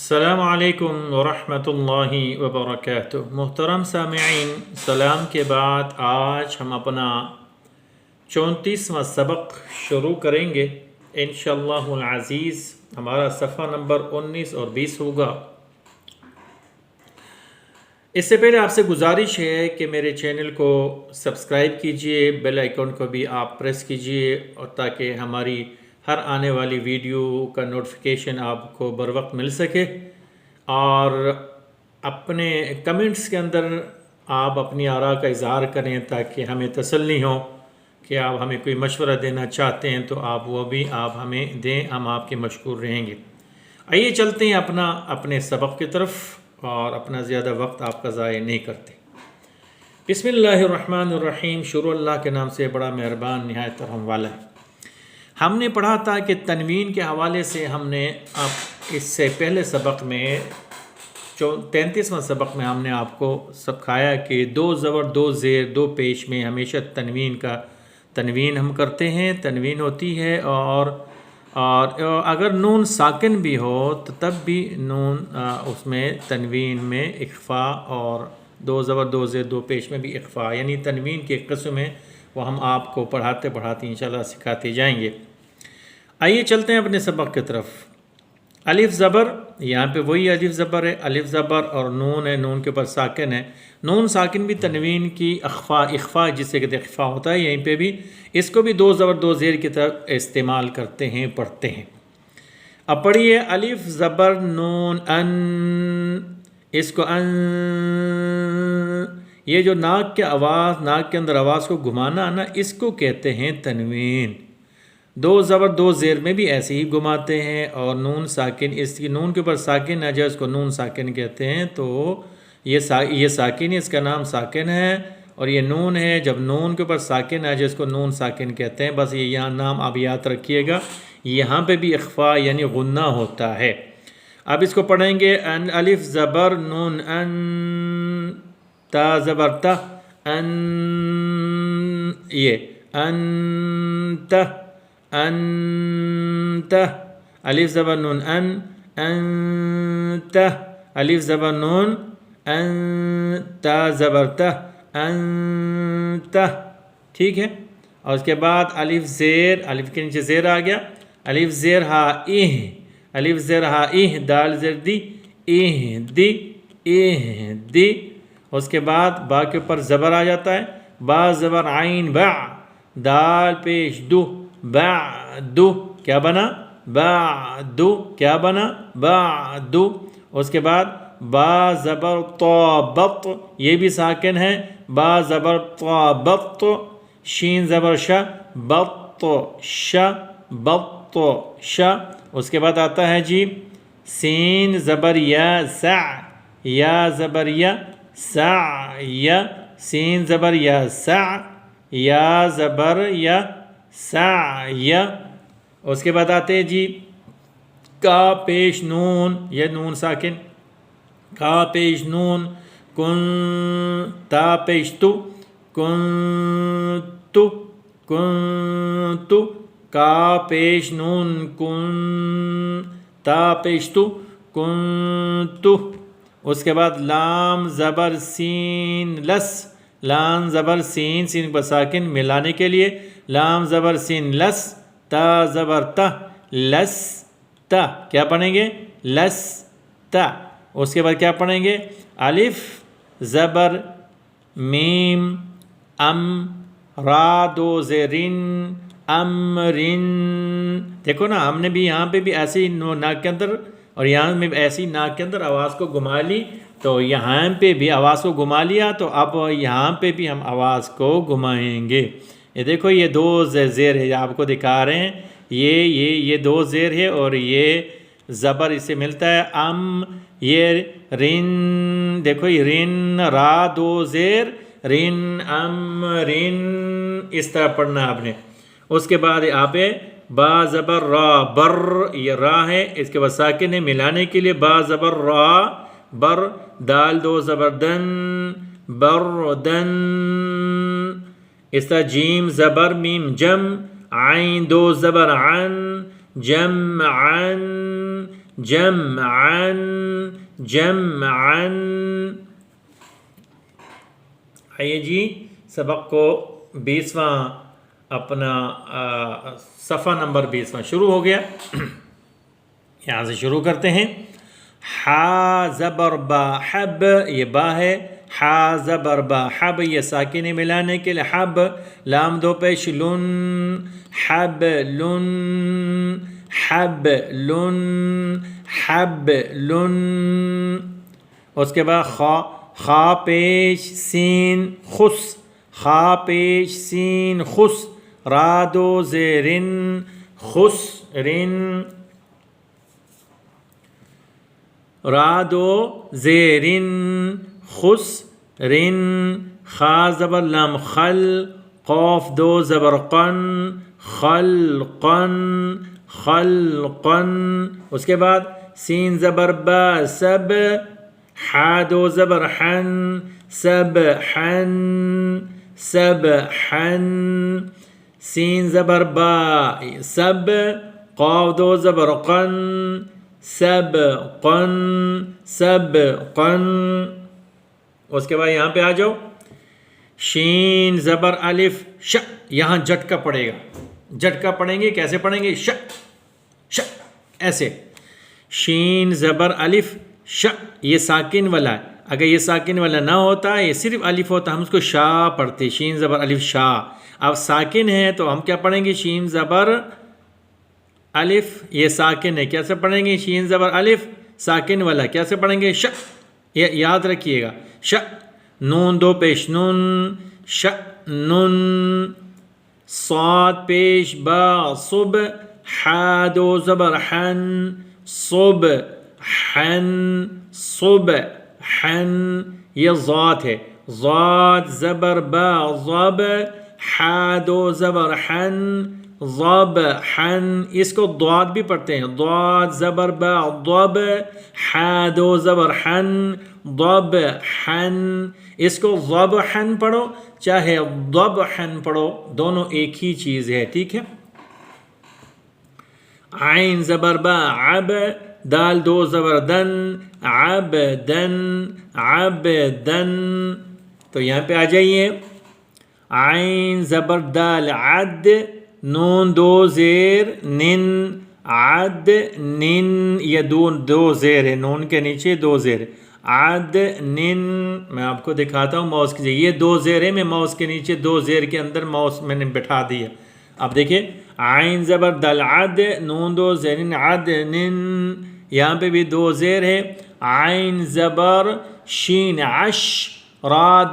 السلام علیکم ورحمۃ اللہ وبرکاتہ۔ محترم سامعین، سلام کے بعد آج ہم اپنا 34واں سبق شروع کریں گے انشاءاللہ العزیز۔ ہمارا صفحہ نمبر 19 اور 20 ہوگا۔ اس سے پہلے آپ سے گزارش ہے کہ میرے چینل کو سبسکرائب کیجئے، بیل آئیکن کو بھی آپ پریس کیجئے، اور تاکہ ہماری ہر آنے والی ویڈیو کا نوٹیفیکیشن آپ کو بر وقت مل سکے، اور اپنے کمنٹس کے اندر آپ اپنی آراء کا اظہار کریں تاکہ ہمیں تسلی ہو کہ آپ ہمیں کوئی مشورہ دینا چاہتے ہیں تو آپ وہ بھی آپ ہمیں دیں، ہم آپ کے مشکور رہیں گے۔ آئیے چلتے ہیں اپنے سبق کی طرف، اور اپنا زیادہ وقت آپ کا ضائع نہیں کرتے۔ بسم اللہ الرحمن الرحیم۔ شروع اللہ کے نام سے بڑا مہربان نہایت رحم والا ہے۔ ہم نے پڑھا تھا کہ تنوین کے حوالے سے ہم نے اس سے پہلے سبق میں 33واں سبق میں ہم نے آپ کو سکھایا کہ 2 زبر 2 زیر 2 پیش میں ہمیشہ تنوین ہم کرتے ہیں، تنوین ہوتی ہے، اور اگر نون ساکن بھی ہو تو تب بھی نون اس میں تنوین میں اخفا، اور 2 زبر 2 زیر 2 پیش میں بھی اخفا، یعنی تنوین کی ایک قسم ہے، وہ ہم آپ کو پڑھاتے انشاءاللہ سکھاتے جائیں گے۔ آئیے چلتے ہیں اپنے سبق کی طرف۔ الف زبر، یہاں پہ وہی الف زبر ہے، الف زبر اور نون ہے، نون کے اوپر ساکن ہے۔ نون ساکن بھی تنوین کی اخفا جسے کہتے ہیں اخفا ہوتا ہے، یہیں پہ بھی اس کو بھی 2 زبر 2 زیر کی طرف استعمال کرتے ہیں، پڑھتے ہیں۔ اب پڑھیے الف زبر نون ان، اس کو ان، یہ جو ناک کے اندر آواز کو گھمانا نا، اس کو کہتے ہیں تنوین۔ 2 زبر 2 زیر میں بھی ایسے ہی گھماتے ہیں، اور نون ساکن، اس کی نون کے اوپر ساکن ہے جو اس کو نون ساکن کہتے ہیں، تو یہ ساکن ہے، اس کا نام ساکن ہے، اور یہ نون ہے، جب نون کے اوپر ساکن ہے جو اس کو نون ساکن کہتے ہیں۔ بس یہ یہاں نام آپ یاد رکھیے گا، یہاں پہ بھی اخفا یعنی غنہ ہوتا ہے۔ اب اس کو پڑھیں گے ان، الف زبر نون ان، تا زبر تا، ان، یہ انت، انت، الف زبر نون ان، انت، الف زبر نون ان، تا زبر تا، انت، ٹھیک ہے۔ اور اس کے بعد الف زیر، الف کے نیچے زیر آ گیا، الف زیر ہا اہ، الف زیر ہا اہ، دال زیر دی، اہ دی، اہ دی۔ اس کے بعد با کے اوپر زبر آ جاتا ہے، با زبر عین با، دال پیش دو، بعدو، کیا بنا؟ بعدو، کیا بنا؟ بعدو۔ اس کے بعد با زبر طا بط، یہ بھی ساکن ہے، با زبر طا بط، شین زبر شا، بط شا، بط شا۔ اس کے بعد آتا ہے جی سین زبر یا سع، یا زبر یا سع یا، سین زبر یا سع، یا زبر یا سع یا۔ اس کے بعد آتے ہیں جی کا پیش نون، یہ نون ساکن، کا پیش نون، کن، تا پیش تو، کن تو، کن تو، کا پیش نون کن، تا پیش تو، کن تو۔ اس کے بعد لام زبر سین لس، لام زبر سین، سین پر ساکن ملانے کے لیے، لام زبر سین لس، تا زبر تا، لس تا، کیا پڑھیں گے؟ لس تا۔ اس کے بعد کیا پڑھیں گے؟ الف زبر میم ام، را 2 زیرن، امرن۔ دیکھو نا، ہم نے بھی یہاں پہ بھی ایسی ناک کے اندر، اور یہاں میں ایسی ناک کے اندر آواز کو گھما لی، تو یہاں پہ بھی آواز کو گھما لیا، تو اب یہاں پہ بھی ہم آواز کو گھمائیں گے۔ یہ دیکھو، یہ 2 زیر ہے، آپ کو دکھا رہے ہیں، یہ 2 زیر ہے، اور یہ زبر اس سے ملتا ہے ام، یہ رن، دیکھو یہ رن، را 2 زیر، رن ام رن، اس طرح پڑھنا آپ نے۔ اس کے بعد یہاں پہ با زبر را بر، یہ را ہے، اس کے بعد ساکن ہے ملانے کے لیے، با زبر را بر، دال 2 زبر دن، بر دن۔ اس طرح جیم زبر میم جم، عین 2 زبر عن، جم عن، جمعن جمعن. آئیے جی سبق کو 20واں اپنا صفحہ نمبر 20واں شروع ہو گیا. یہاں سے شروع کرتے ہیں. حا زبر با حب یہ با ہے. حا زبر با حب یہ ساکن ملانے کے لیے حب. لام دو پیش لن حب لن حب لن حب لن. اس کے بعد خا پیش سین خس. خا پیش سین خس. را دو زیرن خس رن. را دو زیرن خس رن. خا زبر لام خل. قاف دو زبر قن خلقن خلقن. اس کے بعد سین زبر با سب. حا دو زبر حن سب حن سب حن. سین زبر با سب. قاف دو زبر قن سب قن سب قن. اس کے بعد یہاں پہ آ جاؤ. شین زبر الف ش. یہاں جھٹکا پڑے گا. جھٹکا پڑھیں گے کیسے پڑھیں گے؟ ش ش ایسے. شین زبر الف ش یہ ساکن والا ہے. اگر یہ ساکن والا نہ ہوتا یہ صرف الف ہوتا ہم اس کو شا پڑھتے. شین زبر الف شا. اب ساکن ہے تو ہم کیا پڑھیں گے؟ شین زبر الف یہ ساکن ہے کیسے پڑھیں گے؟ شین زبر الف ساکن والا کیسے پڑھیں گے؟ ش. یہ یاد رکھیے گا. ش. نون دو پیش نون ش نون. صاد پیش با صب. حا دو زبر حن صب حن صب حن. یہ ضاد ہے. ضاد زبر با ضب. حا دو زبر حن ضب حن. اس کو ضاد بھی پڑھتے ہیں. ضاد زبر با ضب. حا دو زبر حن ضب حن. اس کو ضب حن پڑھو چاہے ضب حن پڑھو دونوں ایک ہی چیز ہے. ٹھیک ہے. عین زبر با عب. دال دو زبر دن عبدن عبدن. تو یہاں پہ آ جائیے. عین زبر دال عد. نون دو زیر نن عد نن. یہ دو زیر ہے. نون کے نیچے دو زیر. عد نن. میں آپ کو دکھاتا ہوں ماؤس کی. یہ دو زیر ہے. میں ماؤس کے نیچے دو زیر کے اندر ماؤس میں نے بٹھا دیا. اب دیکھیں عین زبر دل عد. نون دو زیر عد نن. یہاں پہ بھی دو زیر ہے. عین زبر شین عش. را